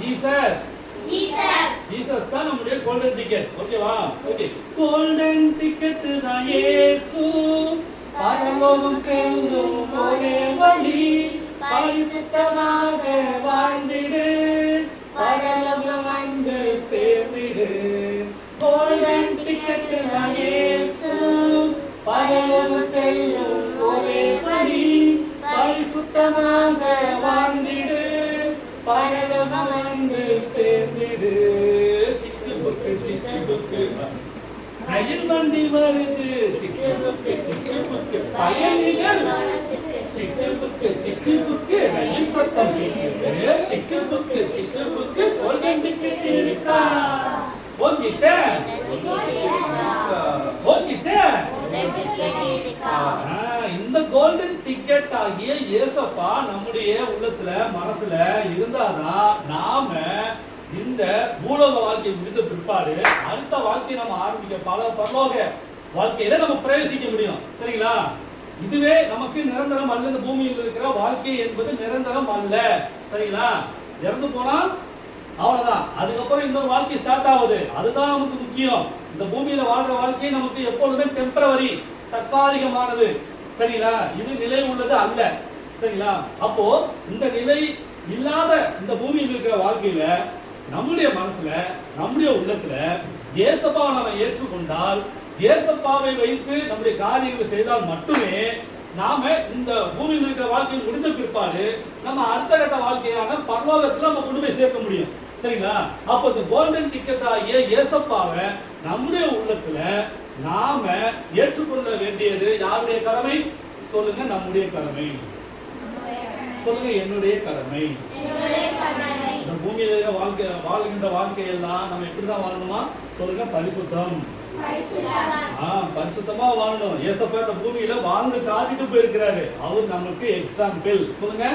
Jesus. Jesus தான் நம்முடைய golden ticket. ஓகேவா? ஓகே. கோல்டன் டிக்கெட் தான் இயேசு, பரலோகம் செல்லும் ஒரே வழி, பரிசுத்தமாக வாழ்ந்திடு, பரலோகம் வந்து சேர்ந்திடு. கோல்டன் டிக்கெட் தான் இயேசு, பரலோகம் செல்லும் ஒரே வழி, பரிசுத்தமாக வாழ்ந்திடு, பரலோகம் வந்து சேர்ந்திடு. சிக்கு புக்கு சிக்கு புக்கு ரயில் வண்டி வருது, சிக்கு புக்கு பயணிகள், சிக்கு புக்கு ரயில் சத்தம் கேட்குது, சிக்கு புக்கு கோல்டன் டிக்கெட் இருக்கா உன்கிட்ட? இந்த கோல்டன் டிக்கெட் ஆகிய இயேசப்பா நம்முடைய உள்ளத்துல மனசுல இருந்தாதான் நாம இந்த பூலோக வாழ்க்கையை முடிந்த பிற்பாடு அடுத்த வாழ்க்கையை நம்ம ஆரம்பிக்க பரலோக வாழ்க்கையில நம்ம பிரவேசிக்க முடியும். சரிங்களா? இதுவே நமக்கு நிரந்தரம் அல்ல. இந்த பூமியில் இருக்கிற வாழ்க்கை என்பது நிரந்தரம் அல்ல. சரிங்களா? இறந்து போனா அவ்வளவுதான். அதுக்கப்புறம் இன்னொரு வாழ்க்கை ஸ்டார்ட் ஆகுது. அதுதான் நமக்கு முக்கியம். இந்த பூமியில வாழ்ற வாழ்க்கை நமக்கு எப்பொழுதுமே டெம்பரவரி, தற்காலிகமானது. சரிங்களா? இது நிலை உள்ளது அல்ல. சரிங்களா? அப்போ இந்த நிலை இல்லாத இந்த பூமியில் இருக்கிற வாழ்க்கையில நம்முடைய மனசுல நம்முடைய உள்ளத்துல இயேசப்பாவை நாம ஏற்றுக்கொண்டால், இயேசப்பாவை வைத்து நம்முடைய காரியங்களை செய்தால் மட்டுமே நாம இந்த பூமியில் இருக்கிற வாழ்க்கையை முடிந்த பிற்பாடு நம்ம அடுத்த கட்ட வாழ்க்கையான பரலோகத்துல நம்ம கொண்டு போய் சேர்க்க முடியும். சரிங்களா? அப்போ இந்த கோல்டன் டிக்கெட் ஆகிய இயேசப்பாவை நம்முடைய உள்ளத்துல நாம ஏற்றுக்கொள்ள வேண்டியது யாருடைய கடமை? சொல்லுங்க. நம்முடைய கடமை. சொல்லுங்க. என்னுடைய கடமை. இந்த பூமியில வாழ்கின்ற வாழ்க்கையெல்லாம் நம்ம எப்படிதான் வாழணுமா? சொல்லுங்க. பரிசுத்தம். பரிசுத்தமா வாழணும். இயேசப்பா இந்த பூமியில வாழ்ந்து காட்டிட்டு போயிருக்கிறாரு. அவர் நமக்கு எக்ஸாம்பிள். சொல்லுங்க.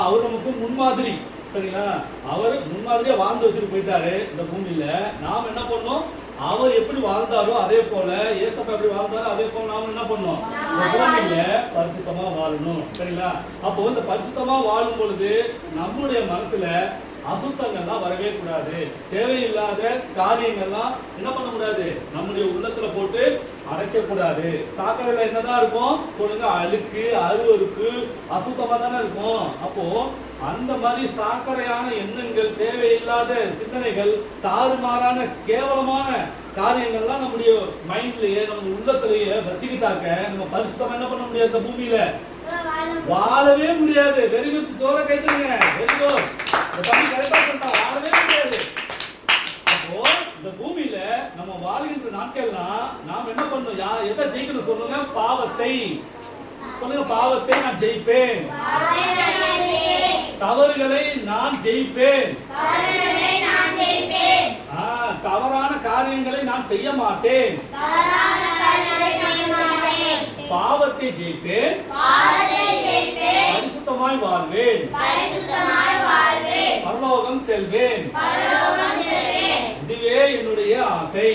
அவர் நமக்கு முன்மாதிரி. சரிங்களா? அவர் முன்மாதிரியா வாழ்ந்து வச்சுட்டு போயிட்டாரு இந்த பூமியில. நாம் என்ன பண்ணோம்? அவர் எப்படி வாழ்ந்தாரோ அதே போல, இயேசப்பா எப்படி வாழ்ந்தாரோ அதே போல நாம என்ன பண்ணோம்? பூமியில பரிசுத்தமா வாழணும். சரிங்களா? அப்போ இந்த பரிசுத்தமா வாழும் பொழுது நம்முடைய மனசுல அசுத்தங்கள்லாம் வரவே கூடாது. தேவையில்லாத காரியங்கள்லாம் என்ன பண்ண கூடாது? நம்முடைய உள்ளத்துல போட்டு அடைக்க கூடாது. சாக்கடையில என்னதான் இருக்கும்? சொல்லுங்க. அழுக்கு, அருவருப்பு, அசுத்தமா தானே இருக்கும். அப்போ அந்த மாதிரி சாக்கடையான எண்ணங்கள், தேவையில்லாத சிந்தனைகள், தாறுமாறான கேவலமான காரியங்கள்லாம் நம்முடைய மைண்ட்லயே நம்ம உள்ளத்திலேயே வச்சுக்கிட்டாக்க நம்ம பரிசுத்தமா என்ன பண்ண முடியாது? இந்த பூமியில வாழவே முடியாது. Very good. ஜோர கைத்துங்க. Very good. வாழவே முடியாது. அப்போ இந்த பூமியில நம்ம வாழ்கின்ற நாட்கள்லாம் நாம் என்ன பண்ணணும்? எதை ஜெயிக்கணும்? சொல்லுங்க. பாவத்தை. சொல்லுங்க. பாவத்தை நான் ஜெயிப்பேன். தவறுகளை நான் ஜெயிப்பேன். தவறான காரியங்களை நான் செய்ய மாட்டேன். பாவத்தை ஜெயிப்பேன். பரிசுத்தமாய் வாழ்வேன். பரலோகம் செல்வேன். இதுவே என்னுடைய ஆசை.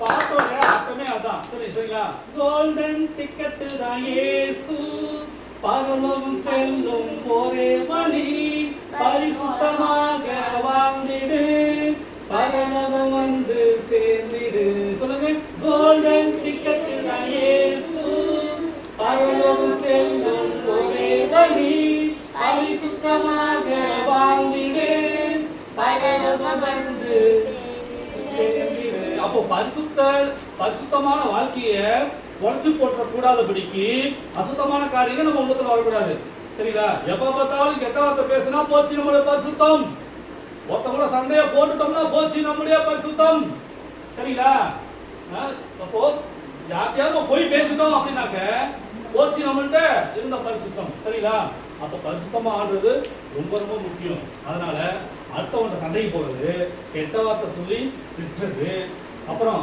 பாட்டோட அர்த்தமே அதான். சரிங்களா? கோல்டன் டிக்கெட் தான் இயேசு, பரலோகம் செல்லும் ஒரே வழி, பரிசுத்தமாக வாழ்ந்திடு, பரலோகம் வந்து சேர்ந்திடு. சொல்லுங்க. கோல்டன் டிக்கெட் தான் இயேசு, பரலோகம் செல்லும் ஒரே வழி, பரிசுத்தமாக வாழ்ந்திடு, பரலோகம் வந்து சேர்ந்திடு. அப்போ பரிசுத்தமான வாழ்க்கையை உடச்சு போட்ட கூடாதபடிக்கு அசுத்தமான காரியங்கள் நம்ம உள்ளத்துல வரக்கூடாது. சரிங்களா? எப்ப பார்த்தாலும் கெட்ட வார்த்தை பேசினா போச்சு நம்முடைய பரிசுத்தம். ஒருத்தவங்கள சண்டையை போட்டுட்டோம்னா போச்சு நம்முடைய பரிசுத்தம். சரிங்களா? அப்போ யார்கிட்டயாவது போய் பேசிட்டோம் அப்படின்னாக்க போச்சு நம்மள்ட்ட இருந்த பரிசுத்தம். சரிங்களா? அப்ப பரிசுத்தமா ஆடுறது ரொம்ப ரொம்ப முக்கியம். அதனால அடுத்தவங்க சண்டைக்கு போறது, கெட்ட வார்த்தை சொல்லி திட்டுறது, அப்புறம்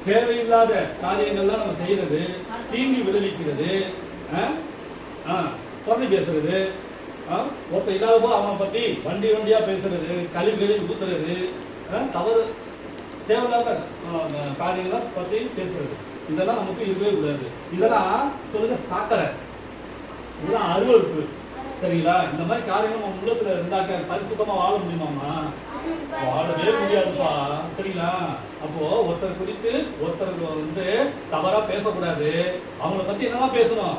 தேவையில்லாத காரியங்கள்லாம் நம்ம செய்யறது, தீங்கி விளைவிக்கிறது, பொறி பேசுறது, ஒருத்தர் இல்லாத போது அவனை பத்தி வண்டியா பேசுறது, கழிவு ஊத்துறது, தவறு தேவையில்லாத காரியங்களை பத்தி பேசுறது. இதெல்லாம் நமக்கு இருக்கவே கூடாது. இதெல்லாம் சொல்லுங்க சாக்கடை, இதெல்லாம் அருவருப்பு. சரிங்களா? இந்த மாதிரி காரியங்கள் நம்ம உள்ளத்துல இருந்தாக்க பரிசுத்தமா வாழ முடியுமாமா? வாழவே முடியாதுப்பா. சரிங்களா? அப்போ ஒருத்தர் குறித்து ஒருத்தருக்கு தவறா பேசக்கூடாது. அவங்கள பத்தி என்னதான் பேசணும்?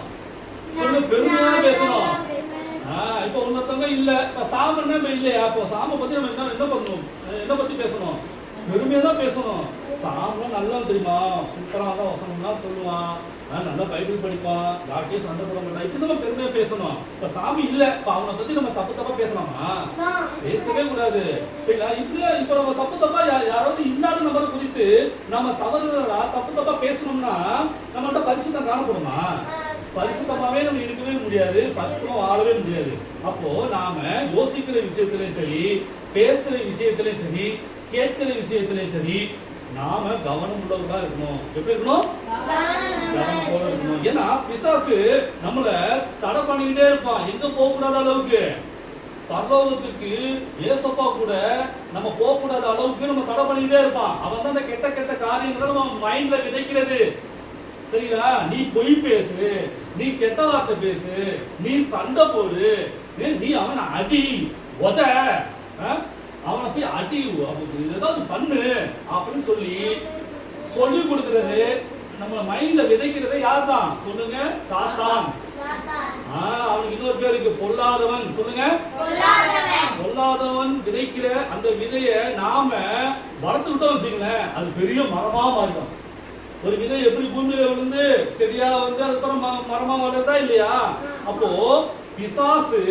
சொல்லுங்க, பெருமையா பேசணும். இப்போ ஒன்னொருத்தவங்க இல்ல, இப்ப சாமன்னா இல்லையா, அப்போ சாம பத்தி நம்ம என்ன பண்ணணும்? என்ன பத்தி பேசணும்? பெருமையா தான் பேசணும். சாமலாம் நல்லா தெரியுமா, சூப்பராக தான் வசனம்லாம் சொல்லுவான், நல்லா பைபிள் படிப்பான், யார்கிட்டயும் சண்டை போட மாட்டான், இப்படி நம்ம பெருமையா பேசணும். இப்ப சாமி இல்ல, இப்ப அவனை பத்தி நம்ம தப்பு தப்பா பேசலாமா? பேசவே கூடாது. சரிங்களா? இப்ப நம்ம தப்பு தப்பா யாராவது இல்லாத நபரை குறித்து நம்ம தவறுதலா தப்பு தப்பா பேசணும்னா நம்மகிட்ட பரிசுத்தம் காணப்படுமா? பரிசுத்தமாவே நம்ம இருக்கவே முடியாது, பரிசுத்தமா வாழவே முடியாது. அப்போ நாம யோசிக்கிற விஷயத்திலையும் சரி, பேசுற விஷயத்திலையும் சரி, கேட்கிற விஷயத்திலையும் சரி, நாம கவனம் உள்ளவர்களா இருக்கணும். எப்படி இருக்கணும்? கவனத்தோட இருக்கணும். ஏன்னா பிசாசு நம்மள தடை பண்ணிக்கிட்டே இருப்பான், எங்க போக கூடாத அளவுக்கு. பரலோகத்துக்கு ஏசப்பா கூட நம்ம போக கூடாத அளவுக்கு நம்ம தடை பண்ணிக்கிட்டே இருப்பான். அவன் தான் அந்த கெட்ட கெட்ட காரியங்களை நம்ம மைண்ட்ல விதைக்கிறது. சரிங்களா? நீ பொய் பேசு, நீ கெட்ட வார்த்தை பேசு, நீ சண்டை போடு, நீ அவனை அடி உத, அவனை போய் அடி, ஏதாவது பண்ணு அப்படின்னு சொல்லி கொடுக்கிறது, நம்ம மைண்ட்ல விதைக்கிறது யார் தான்? சொல்லுங்க, சாத்தான். அவனுக்கு இன்னொரு பேர் இருக்கு, பொல்லாதவன். சொல்லுங்க, பொல்லாதவன் விதைக்கிற அந்த விதைய நாம வளர்த்துக்கிட்டோம் வச்சுங்களேன், அது பெரிய மரமா மாறிடும். ஒரு விதை எப்படி பூமியில விழுந்து செடியா அதுக்கப்புறம் மரமா வளருதா இல்லையா? அப்போ பிசாசு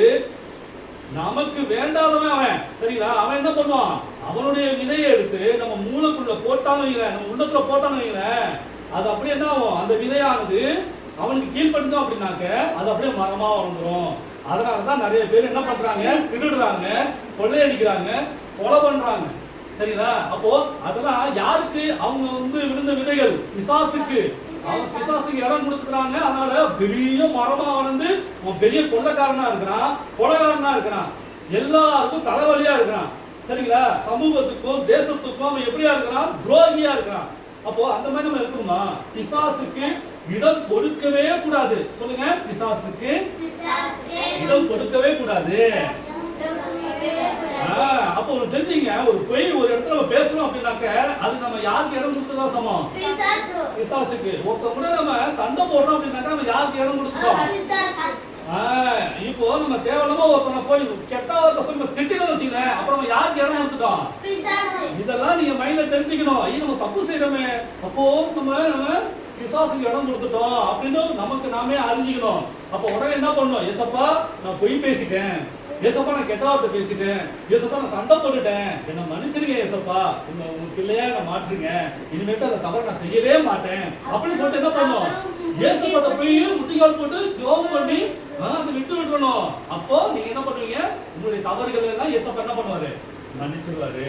நமக்கு வேண்டாதவன் அவன். சரிங்களா? அவன் என்ன பண்ணுவான்? அவனுடைய விதையை எடுத்து நம்ம மூளைக்குள்ள போட்டான்னு வைங்களேன், நம்ம உள்ளத்துல போட்டான்னு வைங்களேன், அது அப்படியே என்ன ஆகும்? அந்த விதையானது அவனுக்கு கீழ்படுத்தோம் அப்படின்னாக்க அது அப்படியே மரமா வளர்ந்துரும். அதனாலதான் நிறைய பேர் என்ன பண்றாங்க? திருடுறாங்க, கொள்ளையடிக்கிறாங்க, கொலை பண்றாங்க. சரிங்களா? அப்போ அதெல்லாம் யாருக்கு? அவங்க விழுந்த விதைகள் பிசாசுக்கு. அவன் பிசாசுக்கு இடம் கொடுத்துக்கிறாங்க. அதனால பெரிய மரமா வளர்ந்து அவன் பெரிய கொள்ளைக்காரனா இருக்கிறான், கொலைகாரனா இருக்கிறான், எல்லாருக்கும் தலைவலியா இருக்கிறான். சரிங்களா? சமூகத்துக்கும் தேசத்துக்கும் அவன் எப்படியா இருக்கிறான்? துரோகியா இருக்கிறான். அப்போ அந்த மாதிரி நம்ம இருக்கணுமா? பிசாசுக்கு இடம் கொடுக்கவே கூடாது. சொல்லுங்க, பிசாசுக்கு இடம் கொடுக்கவே கூடாது. அப்போ ஒரு தெரிஞ்சுங்க, ஒரு பொய் ஒரு இடத்துல நம்ம பேசணும் அப்படின்னாக்க அது நம்ம யாருக்கு இடம் கொடுத்ததான் சமம்? பிசாசுக்கு. ஒருத்தர் கூட நம்ம சண்டை போடுறோம் அப்படின்னாக்க நம்ம யாருக்கு இடம் கொடுத்துட்டோம்? இப்போ நம்ம தேவையில்லாம ஒருத்தனை போய் கெட்ட வார்த்தை சொல்லி திட்டினோம் வச்சுக்கேன், அப்புறம் நம்ம யாருக்கு இடம் கொடுத்துட்டோம்? இதெல்லாம் நீங்க மைண்ட்ல தெரிஞ்சுக்கணும். ஐயோ நம்ம தப்பு செய்யறோமே, அப்போ நம்ம பிசாசுக்கு இடம் கொடுத்துட்டோம் அப்படின்னு நமக்கு நாமே அறிஞ்சிக்கணும். அப்போ உடனே என்ன பண்ணணும்? ஏசப்பா நான் பொய் பேசிட்டேன், ஏசப்பா நான் கெட்ட வார்த்தை பேசிட்டேன், ஏசப்பா நான் சண்டை போட்டுட்டேன், என்ன மன்னிச்சிருங்க ஏசப்பா, உங்க பிள்ளையா நான் மாற்றுங்க, இனிமேட்டு அந்த தவறை நான் செய்யவே மாட்டேன் அப்படின்னு சொல்லிட்டு என்ன பண்ணும்? ஏசப்பாட்ட போய் முட்டிகால் போட்டு ஜெபம் பண்ணி அதை விட்டுறணும். அப்போ நீங்க என்ன பண்ணுவீங்க? உங்களுடைய தவறுகள் எல்லாம் ஏசப்பா என்ன பண்ணுவாரு? மன்னிச்சிருவாரு.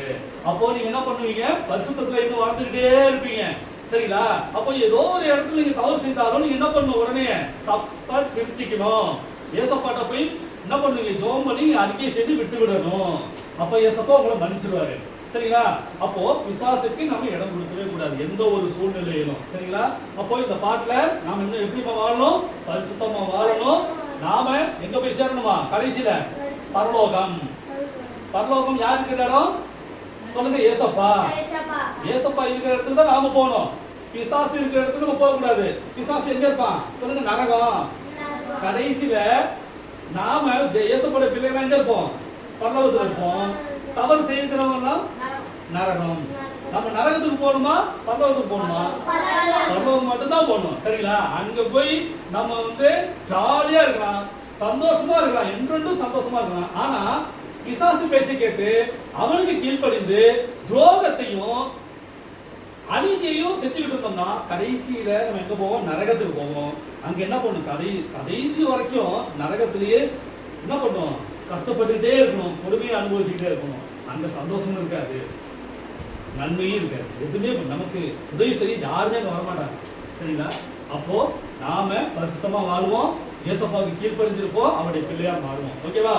அப்போ நீங்க என்ன பண்ணுவீங்க? பரிசுத்தத்துல இன்னும் வாழ்ந்துகிட்டே இருப்பீங்க. சரிங்களா? அப்போ ஏதோ ஒரு இடத்துல நீங்க தவறு செய்தாலும் நீங்க என்ன பண்ணணும்? உடனே தப்ப திருத்திக்கணும். ஏசப்பாட்ட போய் என்ன பண்ணுவீங்க? ஜெபம் பண்ணி அறிக்கை செய்து விட்டு விடணும். அப்ப ஏசப்பா உங்களை மன்னிச்சிருவாரு. சரிங்களா? அப்போ பிசாசுக்கு நம்ம இடம் கொடுக்கவே கூடாது எந்த ஒரு சூழ்நிலையிலும். சரிங்களா? அப்போ இந்த பாட்டுல நாம இன்னும் எப்படி வாழணும்? பரிசுத்தமா வாழணும். நாம எங்க போய் சேரணுமா? கடைசியில பரலோகம். பரலோகம் யார் இருக்கிற இடம்? சொல்லுங்க, ஏசப்பா. ஏசப்பா இருக்கிற இடத்துக்கு தான் நாம போகணும். பிசாசு இருக்கிற இடத்துக்கு நம்ம போக கூடாது. பிசாசு எங்க இருப்பான்? சொல்லுங்க, நரகம். கடைசியில நாம ஏசப்போட பிள்ளைகளா எங்க இருப்போம்? பரலோகத்துல இருப்போம். தவறு செய்யறவங்க நரகம். நம்ம நரகத்துக்கு போகணுமா? பரலோகத்துக்கு போகணுமா? பரலோகம் மட்டும் தான் போகணும். சரிங்களா? அங்க போய் நம்ம ஜாலியா இருக்கலாம், சந்தோஷமா இருக்கலாம், என்றென்றும் சந்தோஷமா இருக்கலாம். ஆனா பிசாசு பேச்சை கேட்டு அவனுக்கு கீழ்ப்படிந்து துரோகத்தையும் அநீதியையும் செஞ்சுக்கிட்டு இருந்தோம்னா கடைசியில நம்ம எங்க போவோம்? நரகத்துக்கு போவோம். அங்க என்ன பண்ணும்? கடைசி வரைக்கும் நரகத்திலேயே என்ன பண்ணும்? கஷ்டப்பட்டுக்கிட்டே இருக்கணும், கொடுமையை அனுபவிச்சுக்கிட்டே இருக்கணும். அங்க சந்தோஷமும் இருக்காது, நன்மையும் இருக்காது, எதுவுமே நமக்கு உதவி செய்ய யாருமே அங்க வரமாட்டாங்க. சரிங்களா? அப்போ நாம பரிசுத்தமா வாழ்வோம், ஏசப்பாவுக்கு கீழ்ப்படிஞ்சிருப்போம், அவருடைய பிள்ளையா மாறுவோம். ஓகேவா?